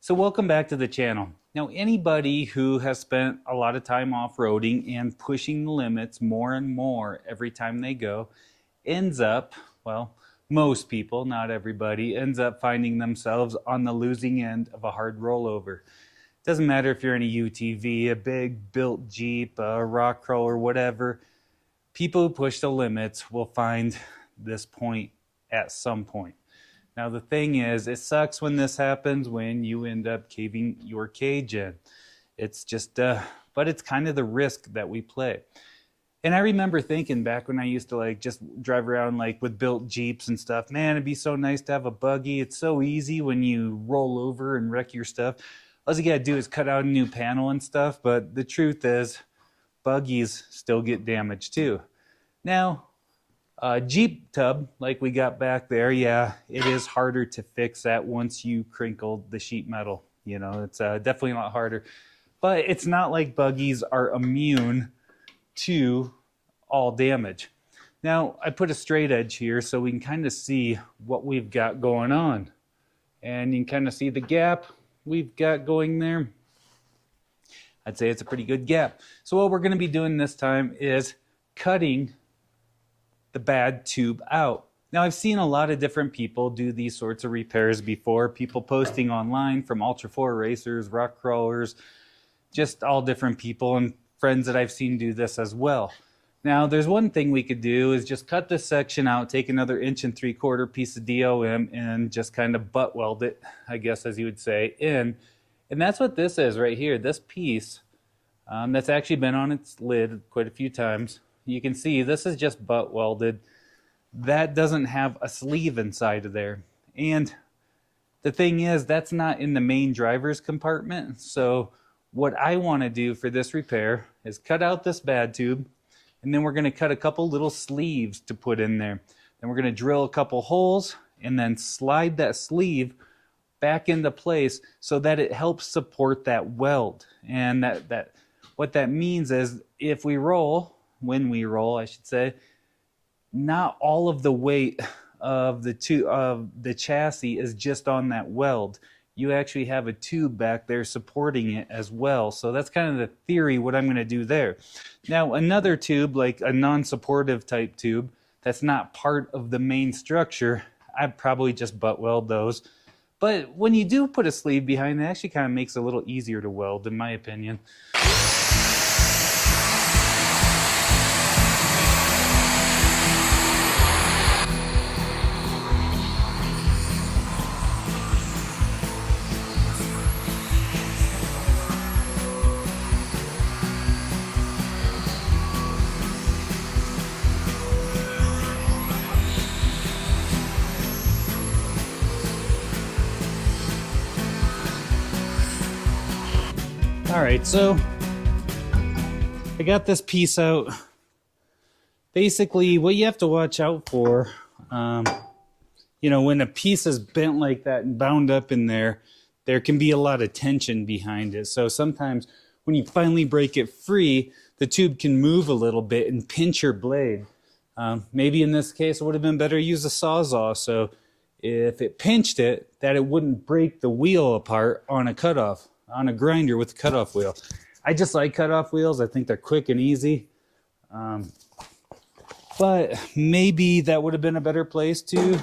So welcome back to the channel. Now, anybody who has spent a lot of time off-roading and pushing the limits more and more every time they go ends up, well, most people, not everybody, ends up finding themselves on the losing end of a hard rollover. Doesn't matter if you're in a UTV, a big built Jeep, a Rockcrawler, whatever. People who push the limits will find this point at some point. Now, the thing is, it sucks when this happens, when you end up caving your cage in. It's just, but it's kind of the risk that we play. And I remember thinking back when I used to just drive around with built Jeeps and stuff, man, it'd be so nice to have a buggy. It's so easy when you roll over and wreck your stuff. All you gotta do is cut out a new panel and stuff, but the truth is, buggies still get damaged too. Now, Jeep tub, like we got back there, yeah, it is harder to fix that once you crinkle the sheet metal. You know, it's definitely a lot harder. But it's not like buggies are immune to all damage. Now, I put a straight edge here so we can kind of see what we've got going on. And you can kind of see the gap we've got going there. I'd say it's a pretty good gap. So what we're going to be doing this time is cutting the bad tube out. Now, I've seen a lot of different people do these sorts of repairs before. People posting online from Ultra 4 racers, rock crawlers, just all different people and friends that I've seen do this as well. Now, there's one thing we could do is just cut this section out, take another 1 3/4 piece of DOM and just kind of butt weld it, I guess as you would say, in. And that's what this is right here. This piece that's actually been on its lid quite a few times. You can see this is just butt welded. That doesn't have a sleeve inside of there. And the thing is, that's not in the main driver's compartment. So what I want to do for this repair is cut out this bad tube, and then we're going to cut a couple little sleeves to put in there. Then we're going to drill a couple holes and then slide that sleeve back into place so that it helps support that weld. And what that means is if we roll, when we roll, I should say, not all of the weight of the chassis is just on that weld. You actually have a tube back there supporting it as well. So that's kind of the theory, what I'm going to do there. Now, another tube, like a non-supportive type tube, that's not part of the main structure, I'd probably just butt weld those. But when you do put a sleeve behind it, actually kind of makes it a little easier to weld, in my opinion. All right, so I got this piece out. Basically, what you have to watch out for, you know, when a piece is bent like that and bound up in there, there can be a lot of tension behind it. So sometimes when you finally break it free, the tube can move a little bit and pinch your blade. Maybe in this case, it would have been better to use a Sawzall. So if it pinched it, that it wouldn't break the wheel apart on a cutoff. On a grinder with a cutoff wheel. I just like cutoff wheels. I think they're quick and easy. But maybe that would have been a better place to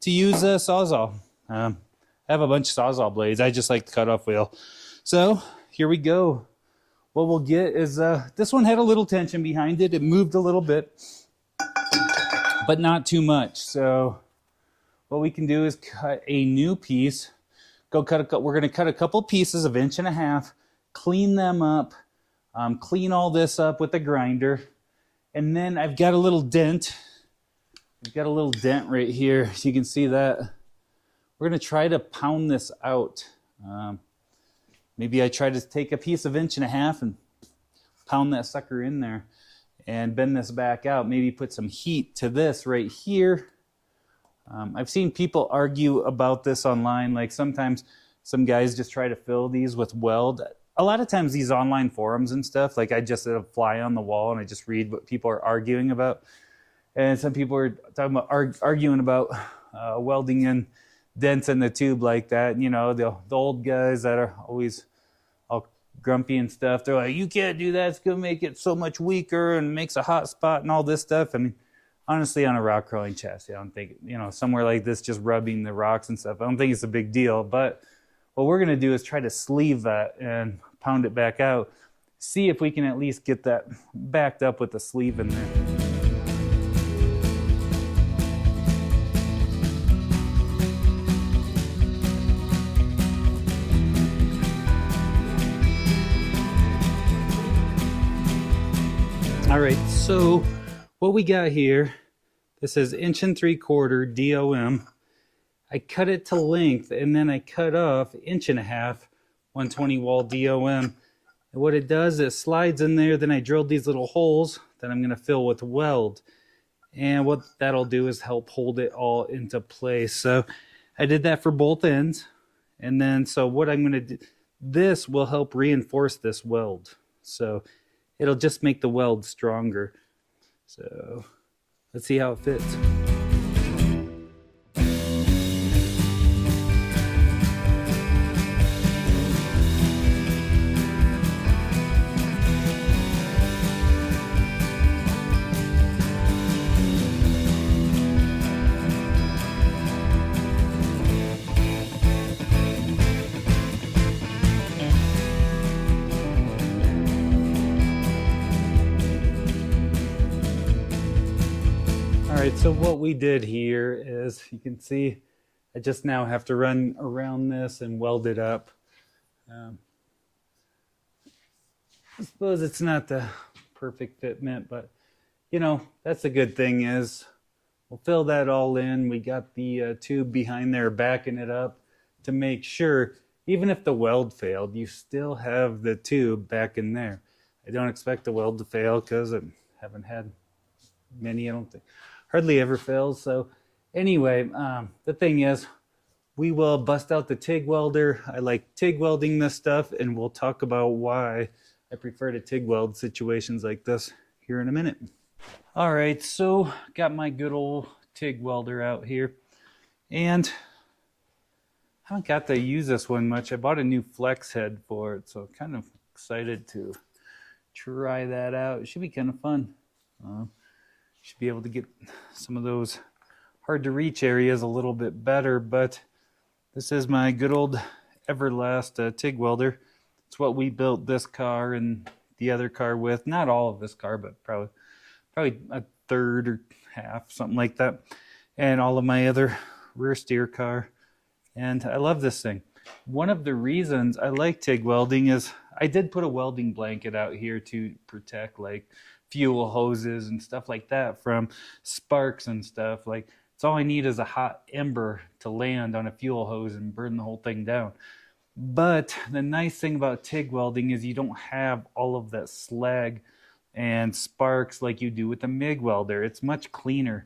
use a Sawzall. I have a bunch of Sawzall blades. I just like the cutoff wheel. So here we go. What we'll get is, this one had a little tension behind it. It moved a little bit, but not too much. So what we can do is cut a new piece. We're going to cut a couple pieces of 1.5 inches, clean them up, clean all this up with a grinder, and then I've got a little dent. I've got a little dent right here, so you can see that. We're going to try to pound this out. Maybe I try to take a piece of 1.5 inches and pound that sucker in there and bend this back out. Maybe put some heat to this right here. I've seen people argue about this online. Like sometimes some guys just try to fill these with weld. A lot of times these online forums and stuff, like I just set a fly on the wall and I just read what people are arguing about. And some people are talking about arguing about welding in dents in the tube like that. You know, the old guys that are always all grumpy and stuff, they're like, you can't do that, it's gonna make it so much weaker and makes a hot spot and all this stuff. I mean, honestly, on a rock crawling chassis, I don't think, you know, somewhere like this, just rubbing the rocks and stuff, I don't think it's a big deal. But what we're gonna do is try to sleeve that and pound it back out, see if we can at least get that backed up with the sleeve in there. All right, so what we got here, this is 1.75" DOM. I cut it to length and then I cut off 1.5" 120 wall DOM. And what it does, it slides in there. Then I drilled these little holes that I'm going to fill with weld. And what that'll do is help hold it all into place. So I did that for both ends. And then, so what I'm going to do, this will help reinforce this weld. So it'll just make the weld stronger. So let's see how it fits. Alright, so what we did here is, you can see, I just now have to run around this and weld it up. I suppose it's not the perfect fitment, but you know, that's a good thing is we'll fill that all in. We got the tube behind there backing it up to make sure, even if the weld failed, you still have the tube back in there. I don't expect the weld to fail because I haven't had many, I don't think. Hardly ever fails. So anyway, the thing is, we will bust out the TIG welder. I like TIG welding this stuff, and we'll talk about why I prefer to TIG weld situations like this here in a minute. All right, so got my good old TIG welder out here, and I haven't got to use this one much. I bought a new flex head for it, so kind of excited to try that out. It should be kind of fun. Should be able to get some of those hard to reach areas a little bit better. But this is my good old Everlast TIG welder. It's what we built this car and the other car with. Not all of this car, but probably a third or half, something like that. And all of my other rear steer car. And I love this thing. One of the reasons I like TIG welding is I did put a welding blanket out here to protect like fuel hoses and stuff like that from sparks and stuff. Like, it's all I need is a hot ember to land on a fuel hose and burn the whole thing down. But the nice thing about TIG welding is you don't have all of that slag and sparks like you do with a MIG welder. It's much cleaner,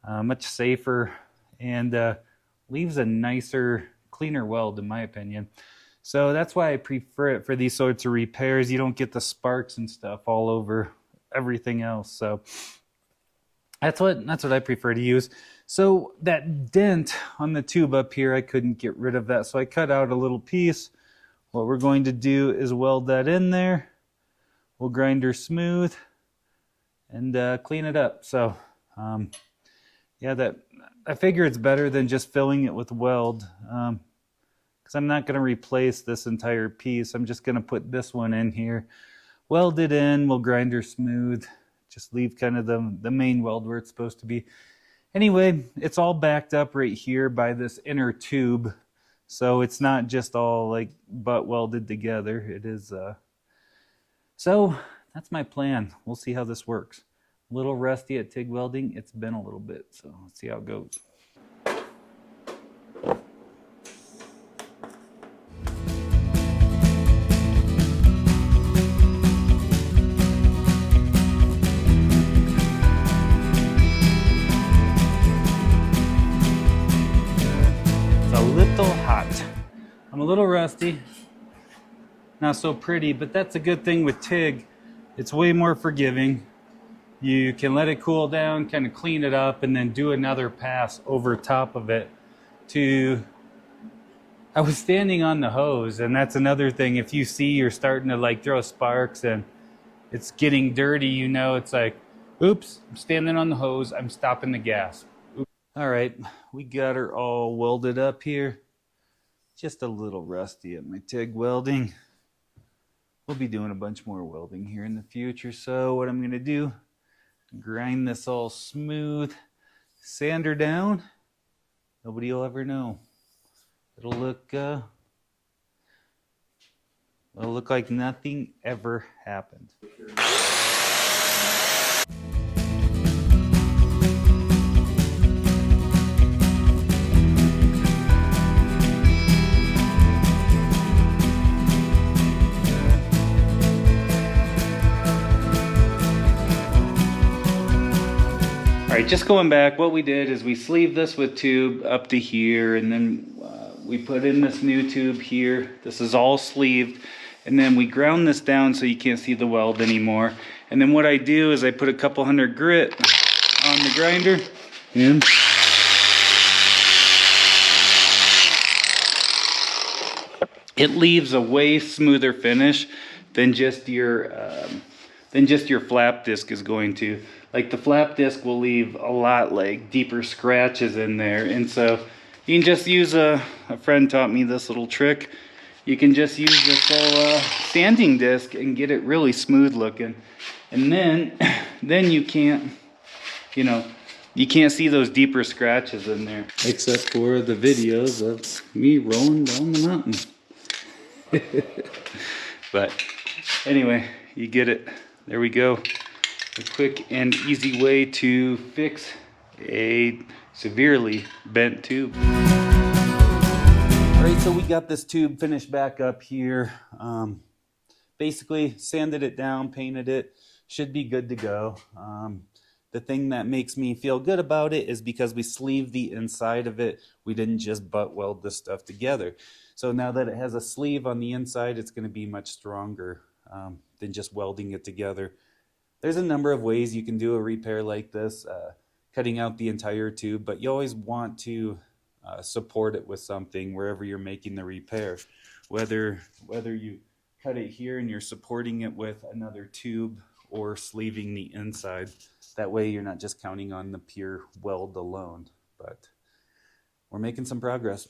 much safer, and leaves a nicer, cleaner weld in my opinion. So that's why I prefer it for these sorts of repairs. You don't get the sparks and stuff all over everything else. So that's what I prefer to use. So that dent on the tube up here, I couldn't get rid of that, so I cut out a little piece. What we're going to do is weld that in there. We'll grinder smooth and clean it up. So yeah, that I figure it's better than just filling it with weld, because I'm not going to replace this entire piece. I'm just going to put this one in here, weld it in, we'll grinder smooth, just leave kind of the main weld where it's supposed to be. Anyway, it's all backed up right here by this inner tube, so it's not just all like butt welded together. It is so that's my plan. We'll see how this works. A little rusty at TIG welding. It's been a little bit, so let's see how it goes. I'm a little rusty, not so pretty, but that's a good thing with TIG. It's way more forgiving. You can let it cool down, kind of clean it up, and then do another pass over top of it. I was standing on the hose, and that's another thing. If you see you're starting to like throw sparks and it's getting dirty, you know, it's like, oops, I'm standing on the hose, I'm stopping the gas. Oops. All right, we got her all welded up here. Just a little rusty at my TIG welding. We'll be doing a bunch more welding here in the future. So what I'm gonna do, grind this all smooth, sand her down. Nobody will ever know. It'll look like nothing ever happened. All right, just going back, what we did is we sleeved this with tube up to here, and then we put in this new tube here. This is all sleeved, and then we ground this down so you can't see the weld anymore. And then what I do is I put a couple hundred grit on the grinder, and it leaves a way smoother finish than just your flap disc is going to. Like the flap disc will leave a lot like deeper scratches in there, and so you can just use a friend taught me this little trick. You can just use this little sanding disc and get it really smooth looking, and then you can't, you know, you can't see those deeper scratches in there, except for the videos of me rolling down the mountain. But anyway, you get it. There we go. A quick and easy way to fix a severely bent tube. All right, so we got this tube finished back up here. Basically sanded it down, painted it, should be good to go. The thing that makes me feel good about it is because we sleeved the inside of it. We didn't just butt weld this stuff together. So now that it has a sleeve on the inside, it's going to be much stronger than just welding it together. There's a number of ways you can do a repair like this, cutting out the entire tube, but you always want to support it with something wherever you're making the repair. Whether you cut it here and you're supporting it with another tube or sleeving the inside. That way you're not just counting on the pure weld alone. But we're making some progress.